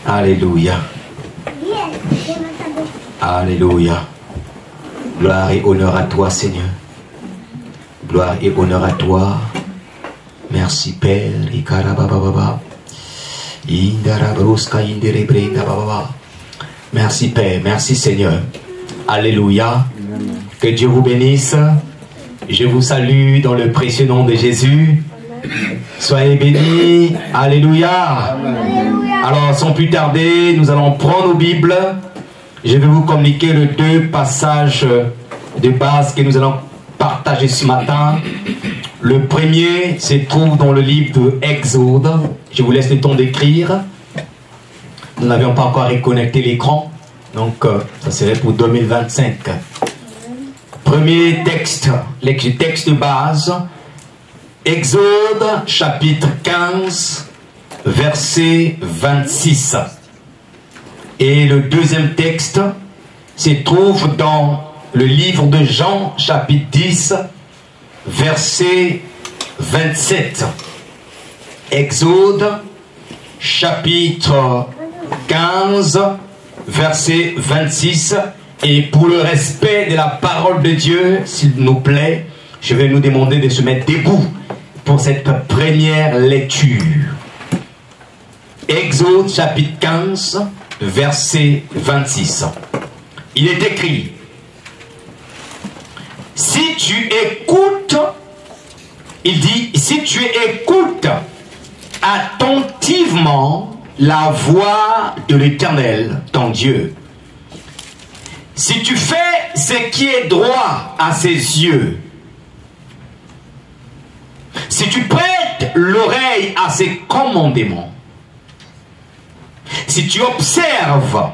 Alléluia. Alléluia. Gloire et honneur à toi, Seigneur. Gloire et honneur à toi. Merci, Père. Merci, Père. Merci, Seigneur. Alléluia. Que Dieu vous bénisse. Je vous salue dans le précieux nom de Jésus. Soyez bénis. Alléluia. Alors, sans plus tarder, nous allons prendre nos Bibles. Je vais vous communiquer les deux passages de base que nous allons partager ce matin. Le premier se trouve dans le livre de Exode. Je vous laisse le temps d'écrire. Nous n'avions pas encore reconnecté l'écran. Donc, ça serait pour 2025. Premier texte, le texte de base. Exode, chapitre 15, verset 26. Et le deuxième texte se trouve dans le livre de Jean, chapitre 10, verset 27. Exode, chapitre 15, verset 26. Et pour le respect de la parole de Dieu, s'il nous plaît, je vais nous demander de se mettre debout pour cette première lecture. Exode, chapitre 15, verset 26. Il est écrit: si tu écoutes, il dit, si tu écoutes attentivement la voix de l'Éternel, ton Dieu, si tu fais ce qui est droit à ses yeux, si tu prêtes l'oreille à ses commandements, si tu observes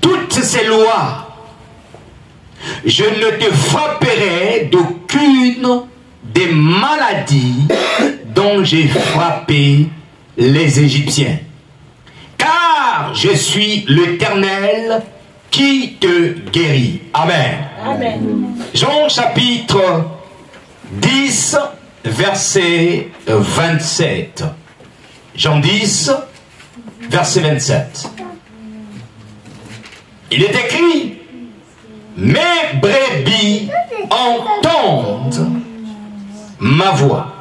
toutes ces lois, je ne te frapperai d'aucune des maladies dont j'ai frappé les Égyptiens. Car je suis l'Éternel qui te guérit. Amen. Amen. Jean chapitre 10, verset 27. Jean 10, verset 27. Il est écrit: mes brebis entendent ma voix.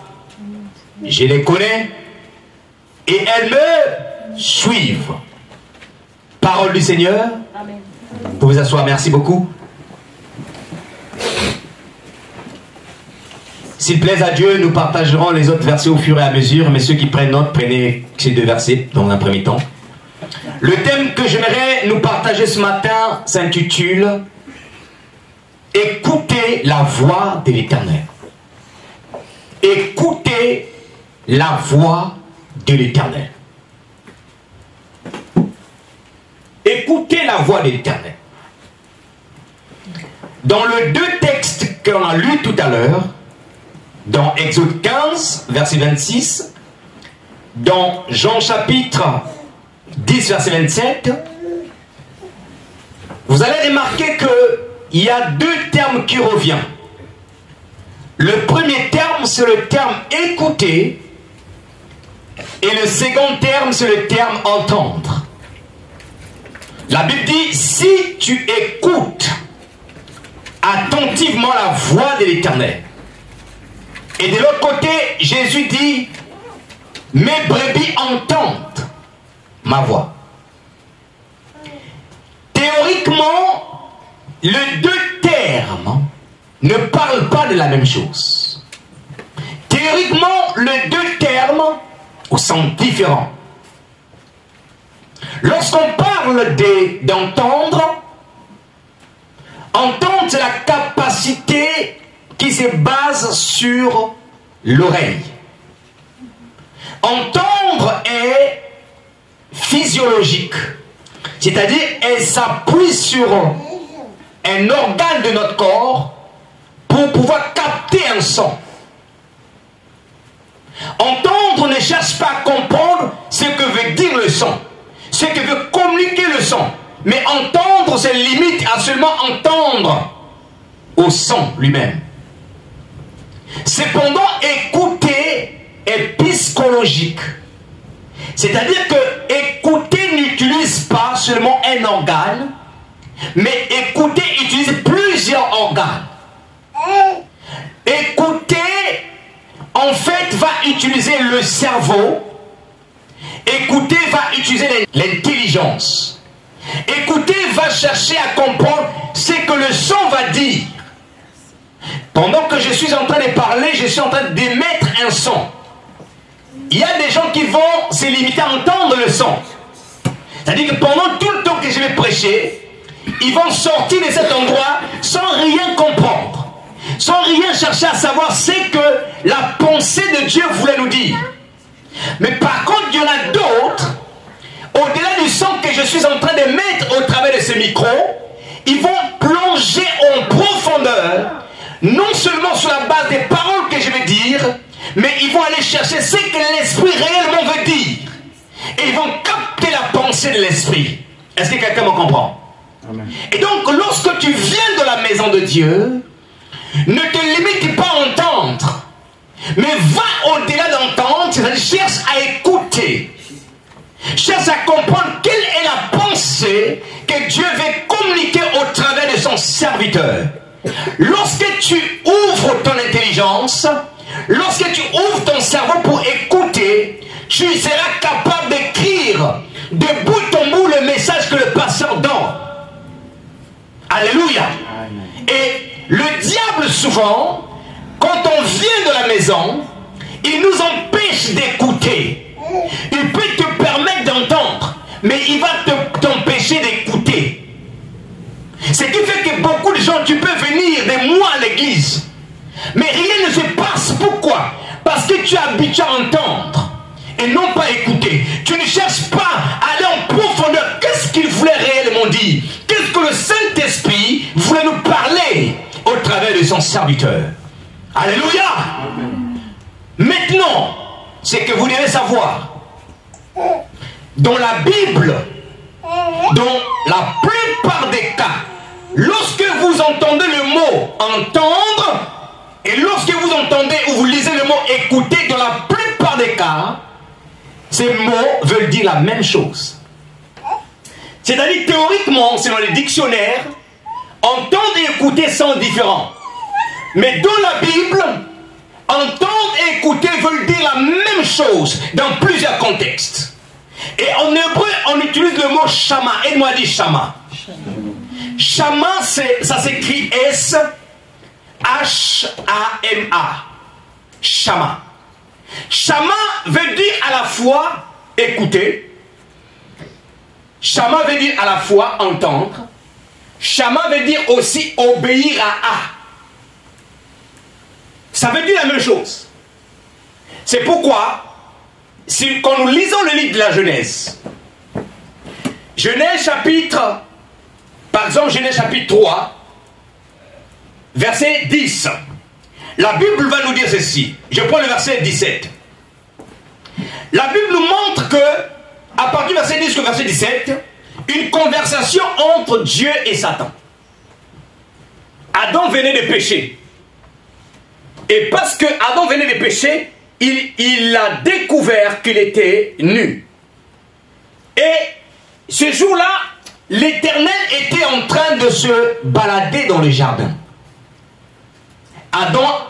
Je les connais et elles me suivent. Parole du Seigneur. Amen. Vous pouvez vous asseoir, merci beaucoup. S'il plaise à Dieu, nous partagerons les autres versets au fur et à mesure, mais ceux qui prennent note, prenez ces deux versets dans un premier temps. Le thème que j'aimerais nous partager ce matin s'intitule « Écoutez la voix de l'Éternel ». Écoutez la voix de l'Éternel. Écoutez la voix de l'Éternel. Dans les deux textes qu'on a lus tout à l'heure, dans Exode 15, verset 26, dans Jean chapitre 10, verset 27, vous allez remarquer qu'il y a deux termes qui reviennent. Le premier terme, c'est le terme écouter, et le second terme, c'est le terme entendre. La Bible dit, si tu écoutes attentivement la voix de l'Éternel. Et de l'autre côté, Jésus dit, mes brebis entendent ma voix. Théoriquement, les deux termes ne parlent pas de la même chose. Théoriquement, les deux termes sont différents. Lorsqu'on parle d'entendre, entendre, c'est la capacité qui se base sur l'oreille. Entendre est physiologique, c'est-à-dire elle s'appuie sur un organe de notre corps pour pouvoir capter un son. Entendre ne cherche pas à comprendre ce que veut dire le son, ce que veut communiquer le son. Mais entendre, c'est limite à seulement entendre au son lui-même. Cependant, écouter est psychologique. C'est-à-dire que écouter un organe, mais écouter utilise plusieurs organes. Écouter, en fait, va utiliser le cerveau. Écouter va utiliser l'intelligence. Écouter va chercher à comprendre ce que le son va dire. Pendant que je suis en train de parler, je suis en train d'émettre un son. Il y a des gens qui vont se limiter à entendre le son. C'est-à-dire que pendant tout le temps que je vais prêcher, ils vont sortir de cet endroit sans rien comprendre, sans rien chercher à savoir ce que la pensée de Dieu voulait nous dire. Mais par contre, il y en a d'autres, au-delà du son que je suis en train de mettre au travers de ce micro, ils vont plonger en profondeur, non seulement sur la base des paroles que je vais dire, mais ils vont aller chercher ce que l'esprit réellement veut dire. Et ils vont capter la pensée de l'esprit. Est-ce que quelqu'un me comprend? Amen. Et donc, lorsque tu viens de la maison de Dieu, ne te limite pas à entendre, mais va au-delà d'entendre, c'est-à-dire cherche à écouter. Cherche à comprendre quelle est la pensée que Dieu veut communiquer au travers de son serviteur. Lorsque tu ouvres ton intelligence, lorsque tu ouvres ton cerveau pour écouter, tu seras capable d'écrire de bout en bout le message que le pasteur donne. Alléluia. Et le diable souvent, quand on vient de la maison, il nous empêche d'écouter. Il peut te permettre d'entendre, mais il va t'empêcher d'écouter. Ce qui fait que beaucoup de gens, tu peux venir des mois à l'église, mais rien ne se passe. Pourquoi? Parce que tu es habitué à entendre et non pas écouter. Tu ne cherches pas à aller en profondeur. Qu'est-ce qu'il voulait réellement dire? Qu'est-ce que le Saint-Esprit voulait nous parler au travers de son serviteur? Alléluia. Maintenant, ce que vous devez savoir, dans la Bible, dans la plupart des cas, lorsque vous entendez le mot entendre, et lorsque vous entendez ou vous lisez le mot écouter, dans la plupart des cas, ces mots veulent dire la même chose. C'est-à-dire, théoriquement, selon les dictionnaires, entendre et écouter sont différents. Mais dans la Bible, entendre et écouter veulent dire la même chose dans plusieurs contextes. Et en hébreu, on utilise le mot shama. Aide-moi à dire shama. Shama, ça s'écrit S-H-A-M-A. Shama. Shama veut dire à la fois écouter. Shama veut dire à la fois entendre. Shama veut dire aussi obéir à A. Ça veut dire la même chose. C'est pourquoi, quand nous lisons le livre de la Genèse, Genèse chapitre, par exemple Genèse chapitre 3, verset 10, la Bible va nous dire ceci. Je prends le verset 17. La Bible nous montre que, à partir du verset 10 jusqu'au verset 17, une conversation entre Dieu et Satan. Adam venait de pécher. Et parce que Adam venait de pécher, il a découvert qu'il était nu. Et ce jour-là, l'Éternel était en train de se balader dans le jardin. Adam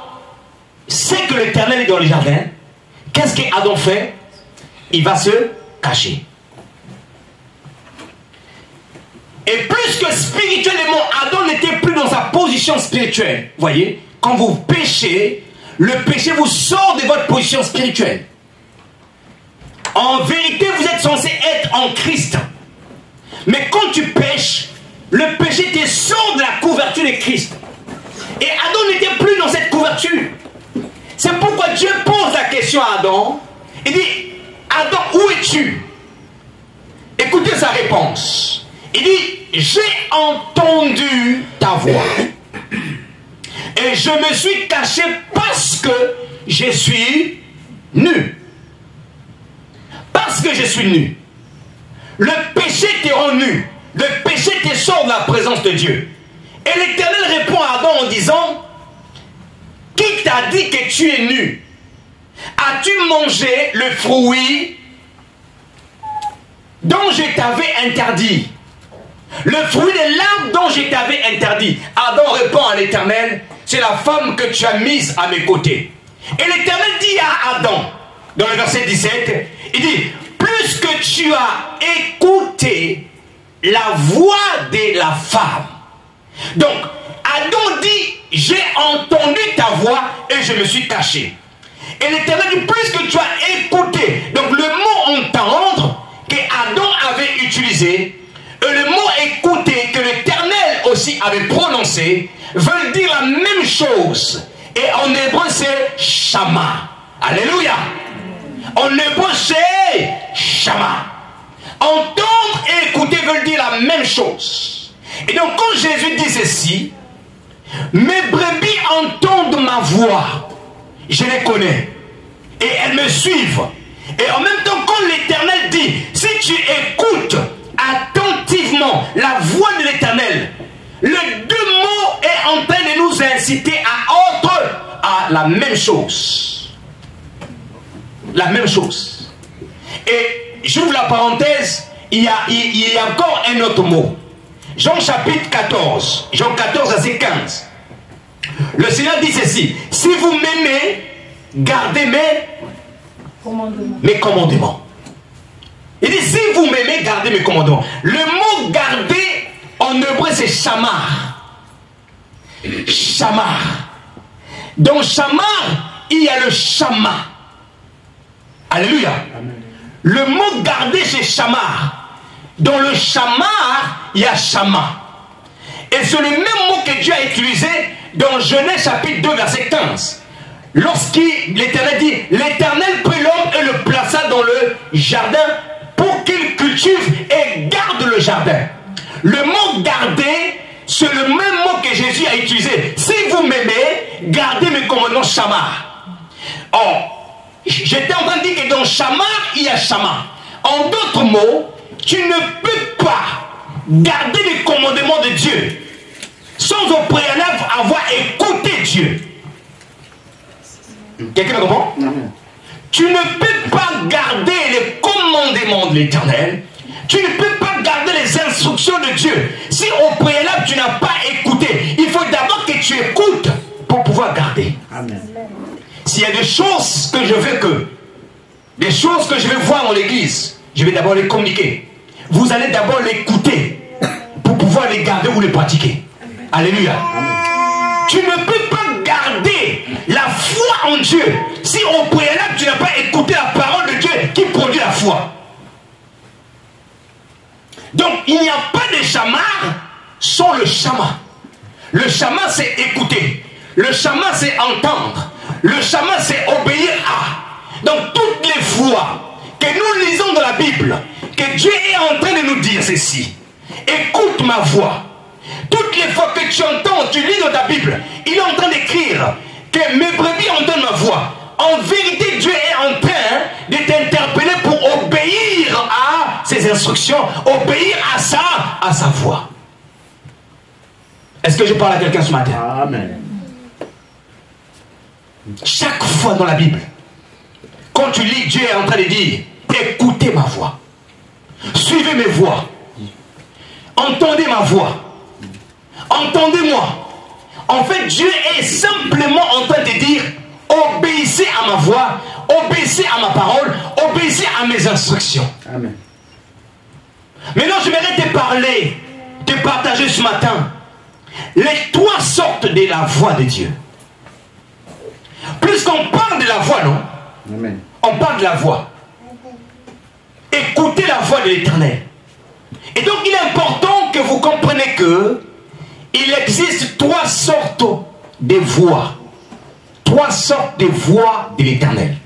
sait que l'Éternel est dans le jardin. Qu'est-ce qu'Adam fait? Il va se cacher. Et plus que spirituellement, Adam n'était plus dans sa position spirituelle. Vous voyez, quand vous péchez, le péché vous sort de votre position spirituelle. En vérité, vous êtes censé être en Christ. Mais quand tu pêches, le péché te sort de la couverture de Christ. Et Adam n'était plus dans cette couverture. C'est pourquoi Dieu pose la question à Adam. Il dit, Adam, où es-tu? Écoutez sa réponse. Il dit, j'ai entendu ta voix. Et je me suis caché parce que je suis nu. Parce que je suis nu. Le péché te rend nu. Le péché te sort de la présence de Dieu. Et l'Éternel répond à Adam en disant, qui t'a dit que tu es nu? As-tu mangé le fruit dont je t'avais interdit? Le fruit de l'arbre dont je t'avais interdit. Adam répond à l'Éternel, c'est la femme que tu as mise à mes côtés. Et l'Éternel dit à Adam, dans le verset 17, il dit, plus que tu as écouté la voix de la femme. Donc, Adam dit, j'ai entendu ta voix et je me suis caché. Et l'Éternel dit, plus que tu as écouté. Donc, le mot entendre que Adam avait utilisé, et le mot écouter que l'Éternel aussi avait prononcé, veulent dire la même chose. Et en hébreu, c'est Shama. Alléluia. En hébreu, c'est Shama. Entendre et écouter veulent dire la même chose. Et donc, quand Jésus dit ceci, mes brebis entendent ma voix, je les connais, et elles me suivent. Et en même temps, quand l'Éternel dit, si tu écoutes attentivement la voix de l'Éternel, les deux mots est en train de nous inciter à la même chose. La même chose. Et j'ouvre la parenthèse, il y a encore un autre mot. Jean chapitre 14, Jean 14 verset 15. Le Seigneur dit ceci, si vous m'aimez, gardez mes commandements. Il dit, si vous m'aimez, gardez mes commandements. Le mot garder en hébreu c'est shamar. Shamar. Dans shamar, il y a le shama. Alléluia. Amen. Le mot garder c'est shamar. Dans le shamar, il y a shama. Et c'est le même mot que Dieu a utilisé dans Genèse chapitre 2 verset 15. L'Éternel dit, l'Éternel prit l'homme et le plaça dans le jardin pour qu'il cultive et garde le jardin. Le mot garder, c'est le même mot que Jésus a utilisé. Si vous m'aimez, gardez mes commandements shamar. Or, j'étais en train de dire que dans shamar, il y a shama. En d'autres mots, tu ne peux pas garder les commandements de Dieu sans au préalable avoir écouté Dieu. Quelqu'un me comprend? Tu ne peux pas garder les commandements de l'Éternel. Tu ne peux pas garder les instructions de Dieu si au préalable tu n'as pas écouté. Il faut d'abord que tu écoutes pour pouvoir garder. Amen. S'il y a des choses que je veux voir dans l'église, je vais d'abord les communiquer. Vous allez d'abord l'écouter pour pouvoir les garder ou les pratiquer. Alléluia. Amen. Tu ne peux pas garder la foi en Dieu si au préalable tu n'as pas écouté la parole de Dieu qui produit la foi. Donc il n'y a pas de shamar sans le shama. Le shama c'est écouter. Le shama c'est entendre. Le shama c'est obéir à. Donc toutes les fois que nous lisons dans la Bible que Dieu est en train de nous dire ceci, écoute ma voix. Toutes les fois que tu entends, tu lis dans ta Bible, il est en train d'écrire que mes brebis entendent ma voix. En vérité, Dieu est en train de t'interpeller pour obéir à ses instructions, obéir à sa voix. Est-ce que je parle à quelqu'un ce matin? Amen. Chaque fois dans la Bible, quand tu lis, Dieu est en train de dire, écoutez ma voix, suivez mes voix, entendez ma voix. Entendez-moi. En fait, Dieu est simplement en train de dire, obéissez à ma voix, obéissez à ma parole, obéissez à mes instructions. Amen. Maintenant, j'aimerais te parler, te partager ce matin les trois sortes de la voix de Dieu. Puisqu'on parle de la voix, non? Amen. On parle de la voix. Écoutez la voix de l'Éternel. Et donc, il est important que vous compreniez que il existe trois sortes de voix. Trois sortes de voix de l'Éternel.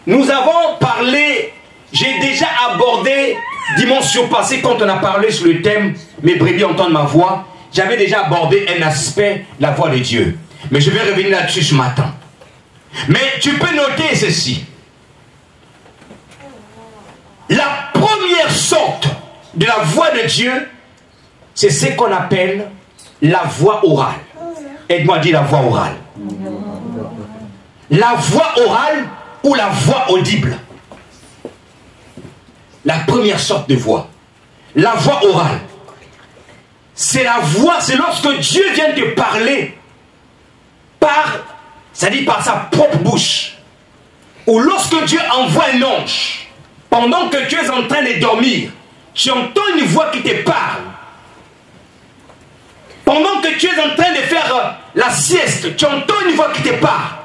Nous avons parlé, j'ai déjà abordé dimanche passé quand on a parlé sur le thème « Mes brebis entendent ma voix ». J'avais déjà abordé un aspect, la voix de Dieu. Mais je vais revenir là-dessus ce matin. Mais tu peux noter ceci. La première sorte de la voix de Dieu, c'est ce qu'on appelle la voix orale. Aide-moi à dire la voix orale. La voix orale ou la voix audible. La première sorte de voix. La voix orale. C'est la voix, c'est lorsque Dieu vient te parler c'est-à-dire par sa propre bouche. Ou lorsque Dieu envoie un ange, pendant que tu es en train de dormir, tu entends une voix qui te parle. Pendant que tu es en train de faire la sieste, tu entends une voix qui te parle.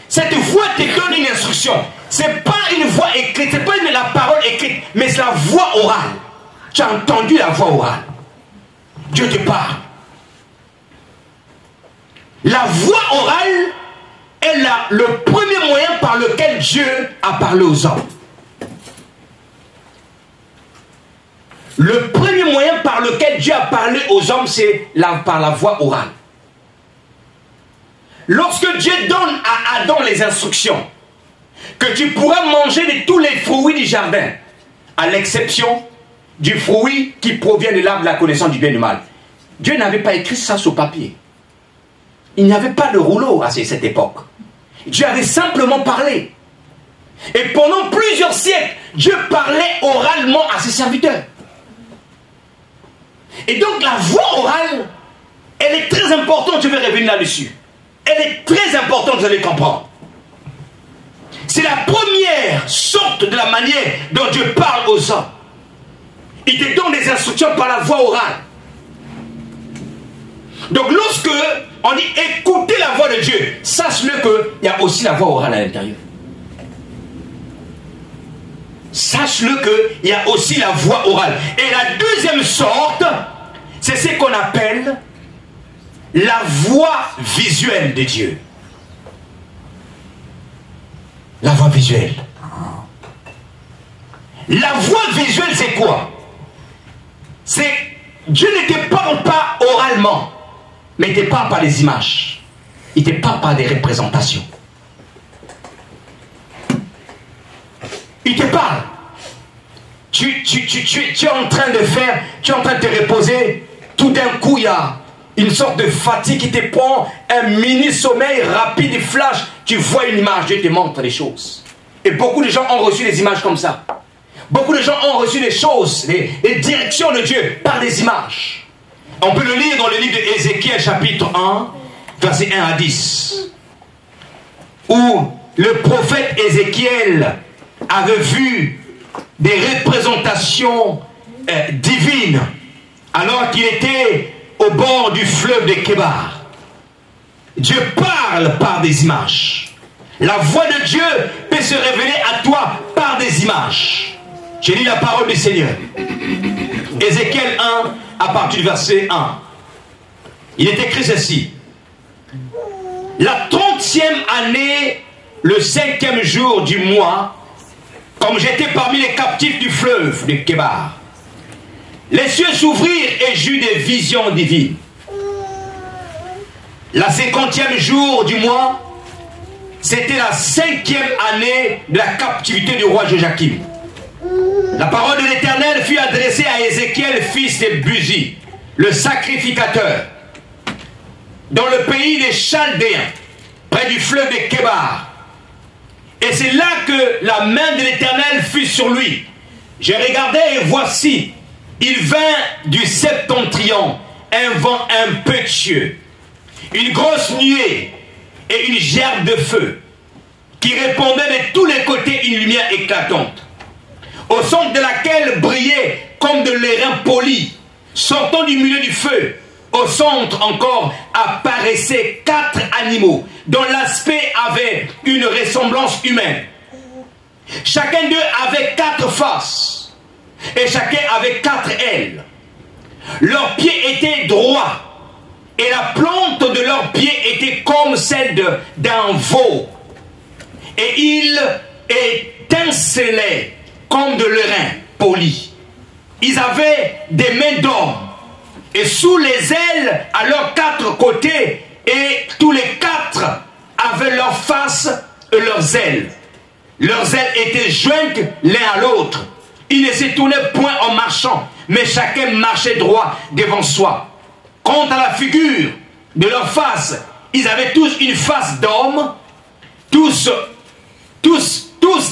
Cette voix te donne une instruction. Ce n'est pas une voix écrite, ce n'est pas la parole écrite, mais c'est la voix orale. Tu as entendu la voix orale. Dieu te parle. La voix orale est le premier moyen par lequel Dieu a parlé aux hommes. Le premier moyen par lequel Dieu a parlé aux hommes, c'est par la voix orale. Lorsque Dieu donne à Adam les instructions, que tu pourras manger de tous les fruits du jardin, à l'exception du fruit qui provient de l'arbre de la connaissance du bien et du mal. Dieu n'avait pas écrit ça sur papier. Il n'y avait pas de rouleau à cette époque. Dieu avait simplement parlé. Et pendant plusieurs siècles, Dieu parlait oralement à ses serviteurs. Et donc la voix orale, elle est très importante, je vais revenir là-dessus. Elle est très importante, vous allez comprendre. C'est la première sorte de la manière dont Dieu parle aux hommes. Il te donne des instructions par la voix orale. Donc lorsque on dit écoutez la voix de Dieu, sache-le qu'il y a aussi la voix orale à l'intérieur. Sache-le qu'il y a aussi la voix orale. Et la deuxième sorte, c'est ce qu'on appelle la voix visuelle de Dieu. La voix visuelle. La voix visuelle, c'est quoi? C'est Dieu ne te parle pas oralement, mais il te parle par des images. Il te parle par des représentations. Il te parle. Tu es en train de faire, tu es en train de te reposer. Tout d'un coup, il y a une sorte de fatigue qui te prend, un mini sommeil rapide et flash. Tu vois une image, Dieu te montre les choses. Et beaucoup de gens ont reçu des images comme ça. Beaucoup de gens ont reçu des choses, les directions de Dieu par des images. On peut le lire dans le livre d'Ézéchiel chapitre 1, verset 1 à 10. Où le prophète Ézéchiel avait vu des représentations divines alors qu'il était au bord du fleuve de Kébar. Dieu parle par des images. La voix de Dieu peut se révéler à toi par des images. J'ai lu la parole du Seigneur. Ézéchiel 1, à partir du verset 1. Il est écrit ceci. La 30e année, le 5e jour du mois, comme j'étais parmi les captifs du fleuve de Kébar, les cieux s'ouvrirent et j'eus des visions divines. La 50e jour du mois, c'était la 5e année de la captivité du roi Joachim. La parole de l'Éternel fut adressée à Ézéchiel, fils de Buzi, le sacrificateur, dans le pays des Chaldéens, près du fleuve de Kébar. Et c'est là que la main de l'Éternel fut sur lui. J'ai regardé et voici, il vint du septentrion, un vent impétueux, une grosse nuée et une gerbe de feu, qui répandait de tous les côtés une lumière éclatante, au centre de laquelle brillait comme de l'airain poli, sortant du milieu du feu. Au centre encore apparaissaient 4 animaux dont l'aspect avait une ressemblance humaine. Chacun d'eux avait 4 faces et chacun avait 4 ailes. Leurs pieds étaient droits et la plante de leurs pieds était comme celle d'un veau. Et ils étincelaient comme de l'airain poli. Ils avaient des mains d'homme. Et sous les ailes, à leurs 4 côtés, et tous les 4 avaient leurs faces et leurs ailes. Leurs ailes étaient jointes l'un à l'autre. Ils ne se tournaient point en marchant, mais chacun marchait droit devant soi. Quant à la figure de leur face, ils avaient tous une face d'homme, tous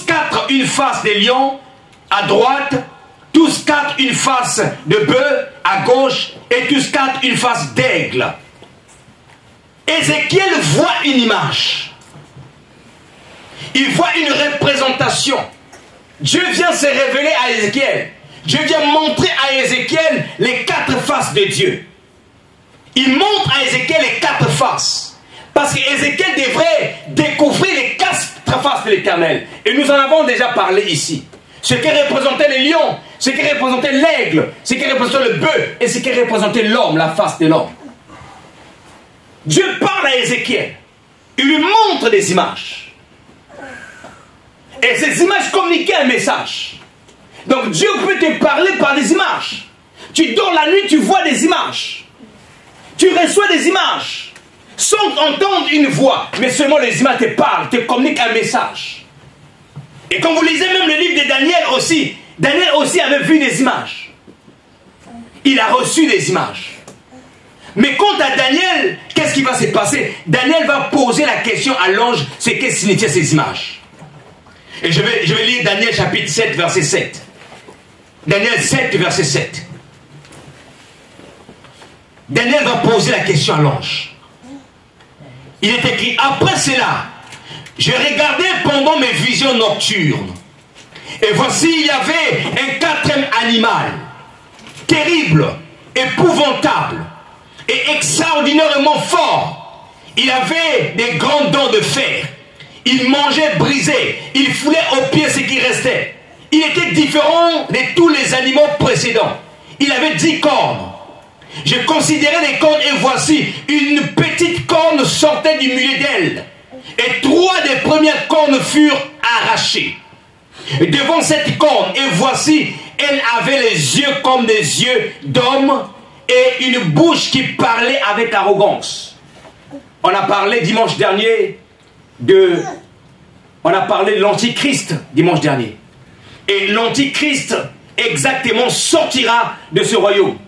4 une face de lion, à droite, tous tous quatre une face de bœuf à gauche et tous quatre une face d'aigle. Ézéchiel voit une image. Il voit une représentation. Dieu vient se révéler à Ézéchiel. Dieu vient montrer à Ézéchiel les quatre faces de Dieu. Il montre à Ézéchiel les quatre faces. Parce qu'Ézéchiel devrait découvrir les quatre faces de l'Éternel. Et nous en avons déjà parlé ici. Ce qui représentait les lions, ce qui représentait l'aigle, ce qui représentait le bœuf et ce qui représentait l'homme, la face de l'homme. Dieu parle à Ézéchiel. Il lui montre des images. Et ces images communiquaient un message. Donc Dieu peut te parler par des images. Tu dors la nuit, tu vois des images. Tu reçois des images. Sans entendre une voix. Mais seulement les images te parlent, te communiquent un message. Et quand vous lisez même le livre de Daniel aussi avait vu des images. Il a reçu des images. Mais quant à Daniel, qu'est-ce qui va se passer? Daniel va poser la question à l'ange, c'est qu'est-ce que signifiaient ces images. Et je vais lire Daniel chapitre 7, verset 7. Daniel 7, verset 7. Daniel va poser la question à l'ange. Il est écrit, après cela, je regardais pendant mes visions nocturnes. Et voici, il y avait un quatrième animal, terrible, épouvantable, et extraordinairement fort. Il avait des grandes dents de fer. Il mangeait brisé. Il foulait aux pieds ce qui restait. Il était différent de tous les animaux précédents. Il avait 10 cornes. Je considérais les cornes et voici, une petite corne sortait du milieu d'elle. Et 3 des premières cornes furent arrachées. Devant cette corne, et voici, elle avait les yeux comme des yeux d'homme et une bouche qui parlait avec arrogance. On a parlé dimanche dernier de l'Antichrist dimanche dernier. Et l'Antichrist exactement sortira de ce royaume.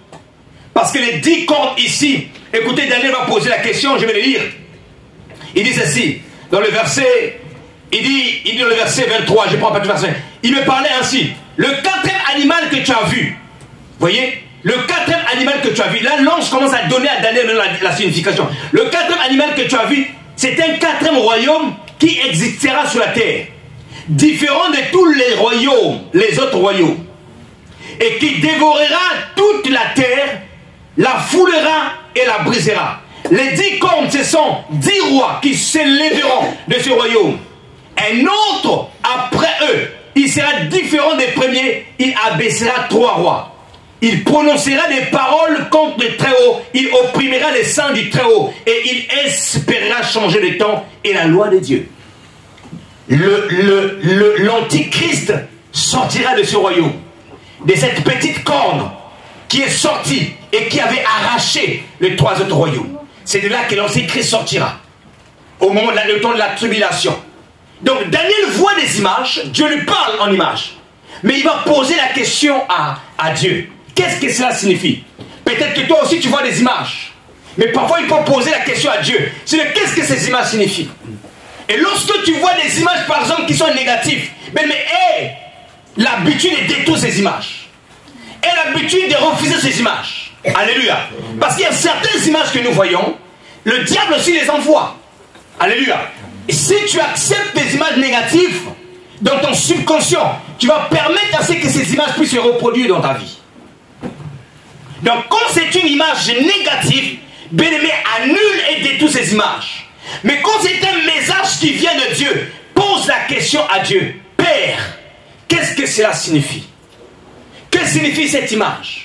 Parce que les 10 cornes ici, écoutez, Daniel va poser la question, je vais les lire. Il dit ceci, dans le verset, il dit dans le verset 23, je ne prends pas tout le verset, il me parlait ainsi, le quatrième animal que tu as vu, voyez, le quatrième animal que tu as vu, là l'ange commence à donner à Daniel la signification. Le quatrième animal que tu as vu, c'est un quatrième royaume qui existera sur la terre, différent de tous les royaumes, les autres royaumes, et qui dévorera toute la terre, la foulera et la brisera. Les 10 cornes, ce sont 10 rois qui s'élèveront de ce royaume. Un autre, après eux, il sera différent des premiers, il abaissera 3 rois. Il prononcera des paroles contre le Très-Haut, il opprimera les saints du Très-Haut, et il espérera changer le temps et la loi de Dieu. L'Antichrist sortira de ce royaume, de cette petite corne qui est sortie et qui avait arraché les 3 autres royaumes. C'est de là que l'Antichrist sortira, au moment du temps de la tribulation. Donc Daniel voit des images, Dieu lui parle en images, mais il va poser la question à Dieu. Qu'est-ce que cela signifie? Peut-être que toi aussi tu vois des images, mais parfois il faut poser la question à Dieu. C'est qu'est-ce que ces images signifient? Et lorsque tu vois des images par exemple qui sont négatives, l'habitude est de détruire ces images. Et l'habitude de refuser ces images. Alléluia. Parce qu'il y a certaines images que nous voyons, le diable aussi les envoie. Alléluia. Et si tu acceptes des images négatives dans ton subconscient, tu vas permettre à ce que ces images puissent se reproduire dans ta vie. Donc quand c'est une image négative, bien-aimé, annule et détruis ces images. Mais quand c'est un message qui vient de Dieu, pose la question à Dieu. Père, qu'est-ce que cela signifie? Que signifie cette image?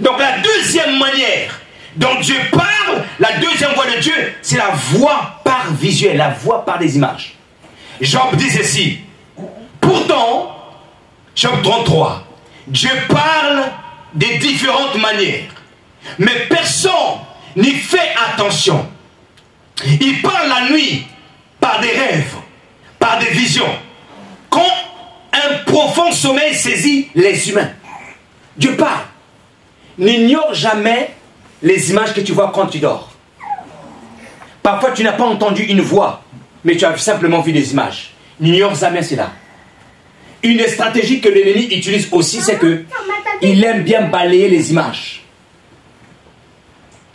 Donc la deuxième manière dont Dieu parle, la deuxième voie de Dieu, c'est la voie par visuel, la voie par des images. Job dit ceci. Pourtant, Job 33, Dieu parle de différentes manières, mais personne n'y fait attention. Il parle la nuit par des rêves, par des visions. Quand un profond sommeil saisit les humains, Dieu parle. N'ignore jamais les images que tu vois quand tu dors. Parfois tu n'as pas entendu une voix, mais tu as simplement vu des images. N'ignore jamais cela. Une stratégie que l'ennemi utilise aussi, c'est que il aime bien balayer les images.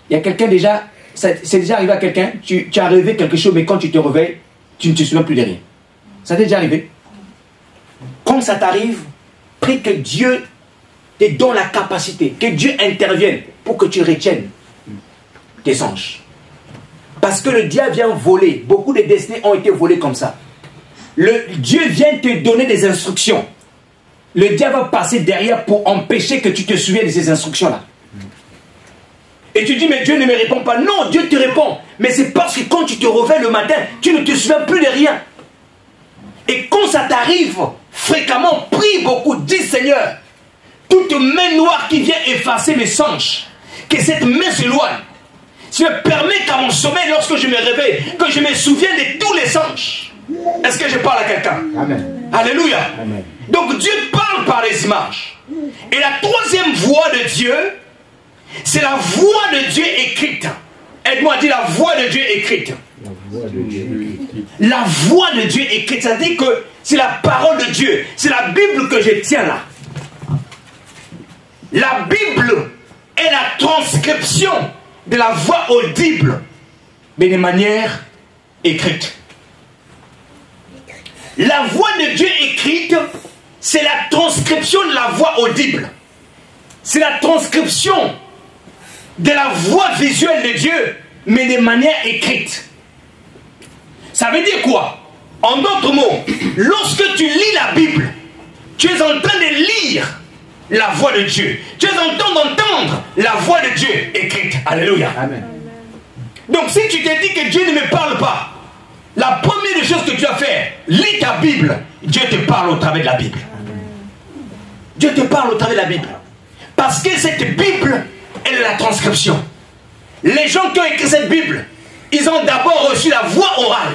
Il y a quelqu'un déjà, c'est déjà arrivé à quelqu'un, tu as rêvé quelque chose, mais quand tu te réveilles, tu ne te souviens plus de rien. Ça t'est déjà arrivé? Quand ça t'arrive, prie que Dieu te donne la capacité, que Dieu intervienne pour que tu retiennes tes songes. Parce que le diable vient voler. Beaucoup de destinées ont été volées comme ça. Dieu vient te donner des instructions. Le diable va passer derrière pour empêcher que tu te souviennes de ces instructions-là. Et tu dis, mais Dieu ne me répond pas. Non, Dieu te répond. Mais c'est parce que quand tu te réveilles le matin, tu ne te souviens plus de rien. Et quand ça t'arrive, fréquemment, prie beaucoup, dis Seigneur, toute main noire qui vient effacer mes songes, que cette main s'éloigne. Tu me permets qu'à mon sommeil, lorsque je me réveille, que je me souvienne de tous les songes. Est-ce que je parle à quelqu'un? Amen. Alléluia. Amen. Donc Dieu parle par les images. Et la troisième voix de Dieu, c'est la voix de Dieu écrite. Aide-moi à dire la voix de Dieu écrite. La voix de Dieu écrite. La voix de Dieu écrite, c'est-à-dire que c'est la parole de Dieu. C'est la Bible que je tiens là. La Bible est la transcription de la voix audible, mais de manière écrite. La voix de Dieu écrite, c'est la transcription de la voix audible. C'est la transcription de la voix visuelle de Dieu, mais de manière écrite. Ça veut dire quoi? En d'autres mots, lorsque tu lis la Bible, tu es en train de lire la voix de Dieu. Tu es en train d'entendre la voix de Dieu écrite. Alléluia. Amen. Donc si tu te dis que Dieu ne me parle pas, la première des choses que tu dois faire, lis ta Bible. Dieu te parle au travers de la Bible. Amen. Dieu te parle au travers de la Bible. Parce que cette Bible, elle est la transcription. Les gens qui ont écrit cette Bible, ils ont d'abord reçu la voix orale.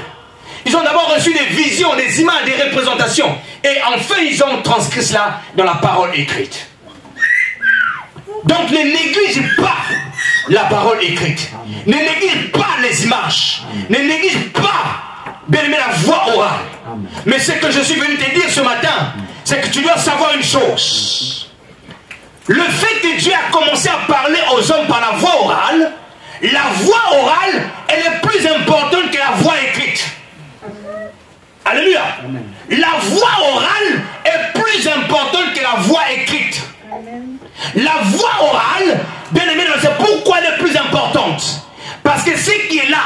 Ils ont d'abord reçu des visions, des images, des représentations. Et enfin, ils ont transcrit cela dans la parole écrite. Donc, ne néglige pas la parole écrite. Ne néglige pas les images. Ne néglige pas, bien aimé, la voix orale. Mais ce que je suis venu te dire ce matin, c'est que tu dois savoir une chose. Le fait que Dieu a commencé à parler aux hommes par la voix orale, la voix orale, elle est plus importante que la voix écrite. Alléluia. Amen. La voix orale est plus importante que la voix écrite. Amen. La voix orale, bien aimé, c'est pourquoi elle est plus importante. Parce que ce qui est là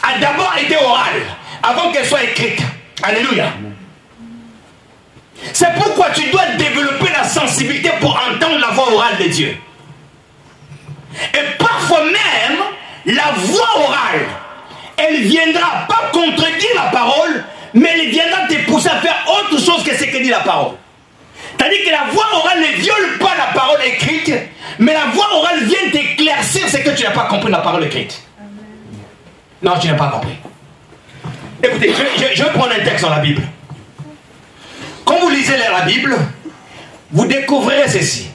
a d'abord été oral avant qu'elle soit écrite. Alléluia. C'est pourquoi tu dois développer la sensibilité pour entendre la voix orale de Dieu. Et parfois même, la voix orale, elle viendra pas contredire la parole, mais elle viendra te pousser à faire autre chose que ce que dit la parole. C'est-à-dire que la voix orale ne viole pas la parole écrite, mais la voix orale vient t'éclaircir ce que tu n'as pas compris de la parole écrite. Non, tu n'as pas compris. Écoutez, je vais prendre un texte dans la Bible. Quand vous lisez la Bible, vous découvrirez ceci.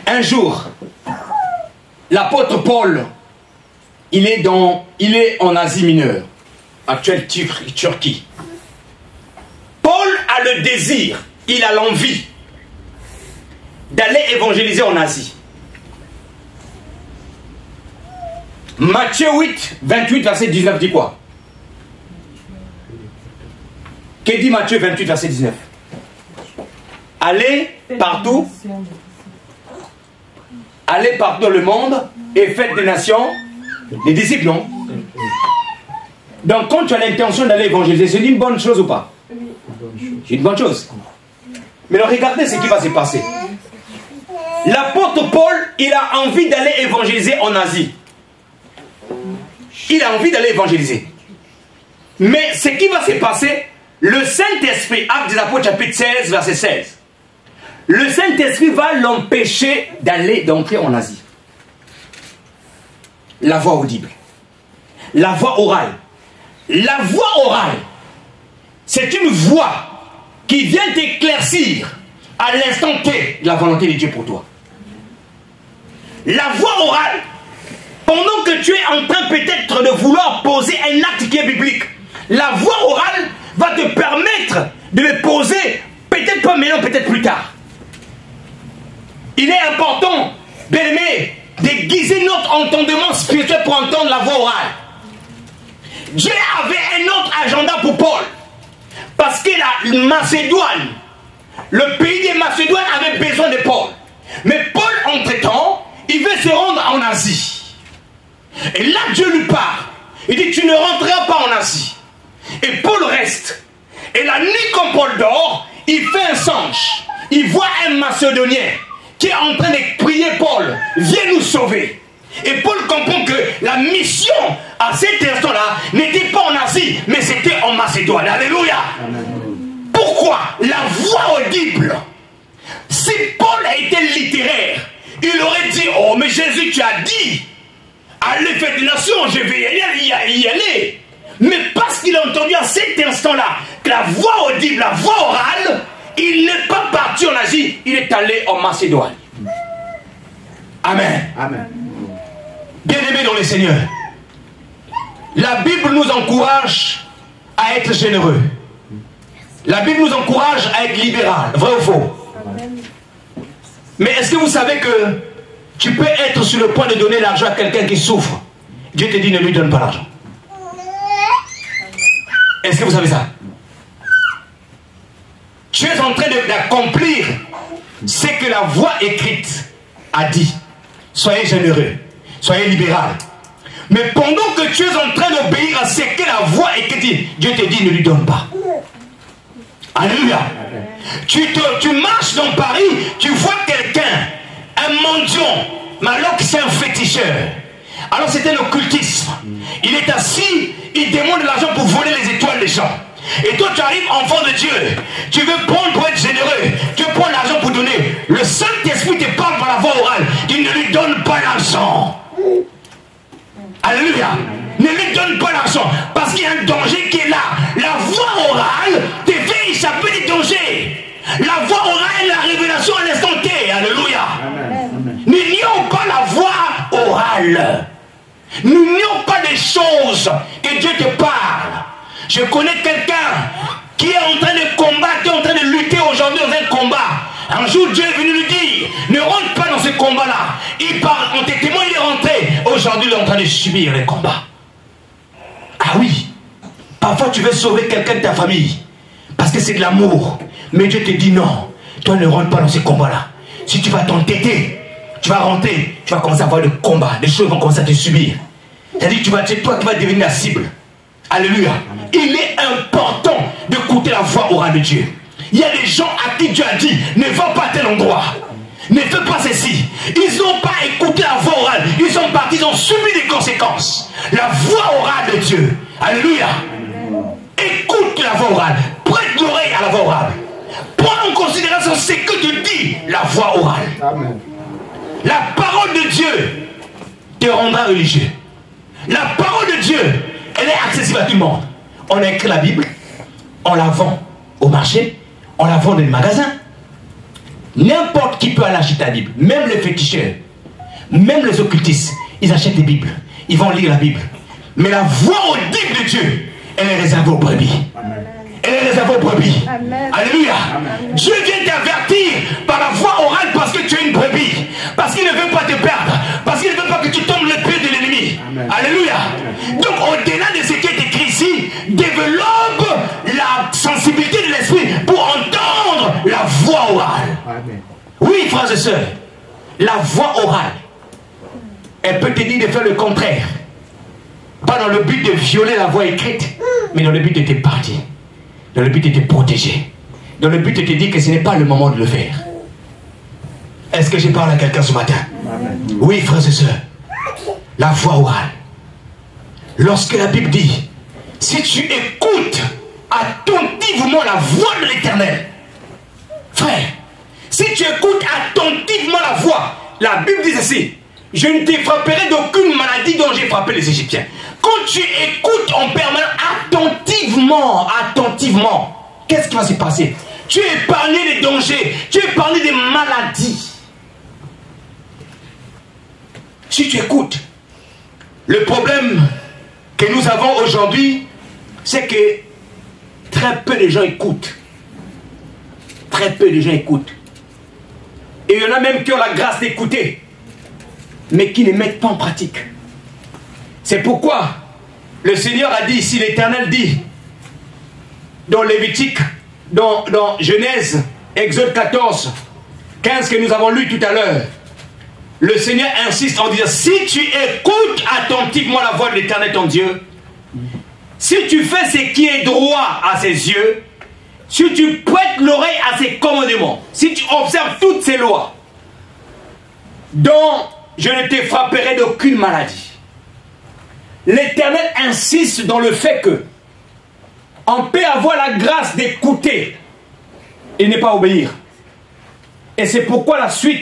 Un jour, l'apôtre Paul, il est en Asie mineure, actuelle Turquie. Paul a le désir, il a l'envie d'aller évangéliser en Asie. Matthieu 8, 28, verset 19 dit quoi? Que dit Matthieu 28, verset 19? Allez partout dans le monde et faites des nations des disciples, non? Donc quand tu as l'intention d'aller évangéliser, c'est une bonne chose ou pas? C'est une bonne chose. Mais alors regardez ce qui va se passer. L'apôtre Paul, il a envie d'aller évangéliser en Asie. Il a envie d'aller évangéliser. Mais ce qui va se passer, le Saint-Esprit, Actes des Apôtres chapitre 16, verset 16. Le Saint-Esprit va l'empêcher d'entrer en Asie. La voix audible. La voix orale. La voix orale, c'est une voix qui vient t'éclaircir à l'instant T la volonté de Dieu pour toi. La voix orale, pendant que tu es en train peut-être de vouloir poser un acte qui est biblique, la voix orale va te permettre de le poser, peut-être pas maintenant, peut-être plus tard. il est important, bien aimé, d'aiguiser notre entendement spirituel pour entendre la voix orale. Dieu avait un autre agenda pour Paul. Parce que la Macédoine, le pays des Macédoines avait besoin de Paul. Mais Paul, entre-temps, il veut se rendre en Asie. Et là, Dieu lui parle. Il dit, tu ne rentreras pas en Asie. Et Paul reste. Et la nuit, quand Paul dort, il fait un songe. Il voit un Macédonien qui est en train de prier Paul, viens nous sauver. Et Paul comprend que la mission à cet instant-là n'était pas en Asie, mais c'était en Macédoine. Alléluia. Pourquoi? La voix audible. Si Paul a été littéraire, il aurait dit, oh mais Jésus, tu as dit, allez faire des nations, je vais y aller. Mais parce qu'il a entendu à cet instant-là que la voix audible, la voix orale, il n'est pas parti en Asie, il est allé en Macédoine. Amen. Amen. Bien-aimés dans le Seigneur, la Bible nous encourage à être généreux. La Bible nous encourage à être libéral, vrai ou faux? Mais est-ce que vous savez que tu peux être sur le point de donner l'argent à quelqu'un qui souffre? Dieu te dit ne lui donne pas l'argent. Est-ce que vous savez ça? Tu es en train d'accomplir ce que la voix écrite a dit. Soyez généreux, soyez libéral. Mais pendant que tu es en train d'obéir à ce que la voix écrite dit, Dieu te dit ne lui donne pas. Alléluia. Tu marches dans Paris, tu vois quelqu'un, un mendiant, mais alors que c'est un féticheur. Alors c'était l'occultisme. Il est assis, il demande de l'argent pour voler les étoiles des gens. Et toi tu arrives enfant de Dieu, tu veux prendre pour être généreux, tu prends l'argent pour donner. Le Saint-Esprit te parle par la voix orale, il ne lui donne pas l'argent. Alléluia. Ne lui donne pas l'argent, parce qu'il y a un danger qui est là. La voix orale te fait échapper des dangers. La voix orale est la révélation à l'instant T. Alléluia. N'ignorons pas la voix orale. N'ignorons pas des choses que Dieu te parle. Je connais quelqu'un qui est en train de combattre, qui est en train de lutter aujourd'hui dans un combat. Un jour, Dieu est venu lui dire, ne rentre pas dans ce combat-là. Il parle, en témoin, il est rentré. Aujourd'hui, il est en train de subir les combats. Ah oui, parfois tu veux sauver quelqu'un de ta famille, parce que c'est de l'amour. Mais Dieu te dit non, toi ne rentre pas dans ces combats-là. Si tu vas t'entêter, tu vas rentrer, tu vas commencer à avoir des combats, des choses vont commencer à te subir. C'est-à-dire que c'est toi qui vas devenir la cible. Alléluia. Il est important d'écouter la voix orale de Dieu. Il y a des gens à qui Dieu a dit, ne va pas à tel endroit, ne fais pas ceci. Ils n'ont pas écouté la voix orale, ils sont partis, ils ont subi des conséquences. La voix orale de Dieu. Alléluia. Écoute la voix orale, prête l'oreille à la voix orale. Prends en considération ce que te dit la voix orale. Amen. La parole de Dieu te rendra religieux. La parole de Dieu, elle est accessible à tout le monde. On a écrit la Bible, on la vend au marché, on la vend dans les magasins. N'importe qui peut aller acheter la Bible, même les féticheurs, même les occultistes, ils achètent des Bibles, ils vont lire la Bible. Mais la voix audible de Dieu, elle est réservée aux brebis. Elle est réservée aux brebis. Alléluia. Dieu vient t'avertir par la voix orale parce que tu es une brebis. Parce qu'il ne veut pas te perdre. Parce qu'il ne veut pas que tu tombes le pied de l'ennemi. Alléluia. Donc au-delà de ce qui est écrit ici, développe la sensibilité de l'esprit pour entendre la voix orale. Oui, frères et sœurs, la voix orale, elle peut te dire de faire le contraire. Pas dans le but de violer la voix écrite, mais dans le but de te partir. Dans le but de te protéger. Dans le but de te dire que ce n'est pas le moment de le faire. Est-ce que je parle à quelqu'un ce matin? Oui, frères et sœurs. La voix orale. Lorsque la Bible dit, si tu écoutes attentivement la voix de l'Éternel, frère, si tu écoutes attentivement la voix, la Bible dit ceci, je ne te frapperai d'aucune maladie dont j'ai frappé les Égyptiens. Quand tu écoutes en permanence, attentivement, qu'est-ce qui va se passer? Tu es épargné des dangers, tu es épargné des maladies. Si tu écoutes, le problème que nous avons aujourd'hui, c'est que très peu de gens écoutent. Très peu de gens écoutent. Et il y en a même qui ont la grâce d'écouter, mais qui ne mettent pas en pratique. C'est pourquoi le Seigneur a dit ici, l'Éternel dit, dans Lévitique, dans Genèse, Exode 14, 15 que nous avons lu tout à l'heure, le Seigneur insiste en disant, si tu écoutes attentivement la voix de l'Éternel ton Dieu, si tu fais ce qui est droit à ses yeux, si tu prêtes l'oreille à ses commandements, si tu observes toutes ces lois, dont je ne te frapperai d'aucune maladie. L'Éternel insiste dans le fait que on peut avoir la grâce d'écouter et ne pas obéir. Et c'est pourquoi la suite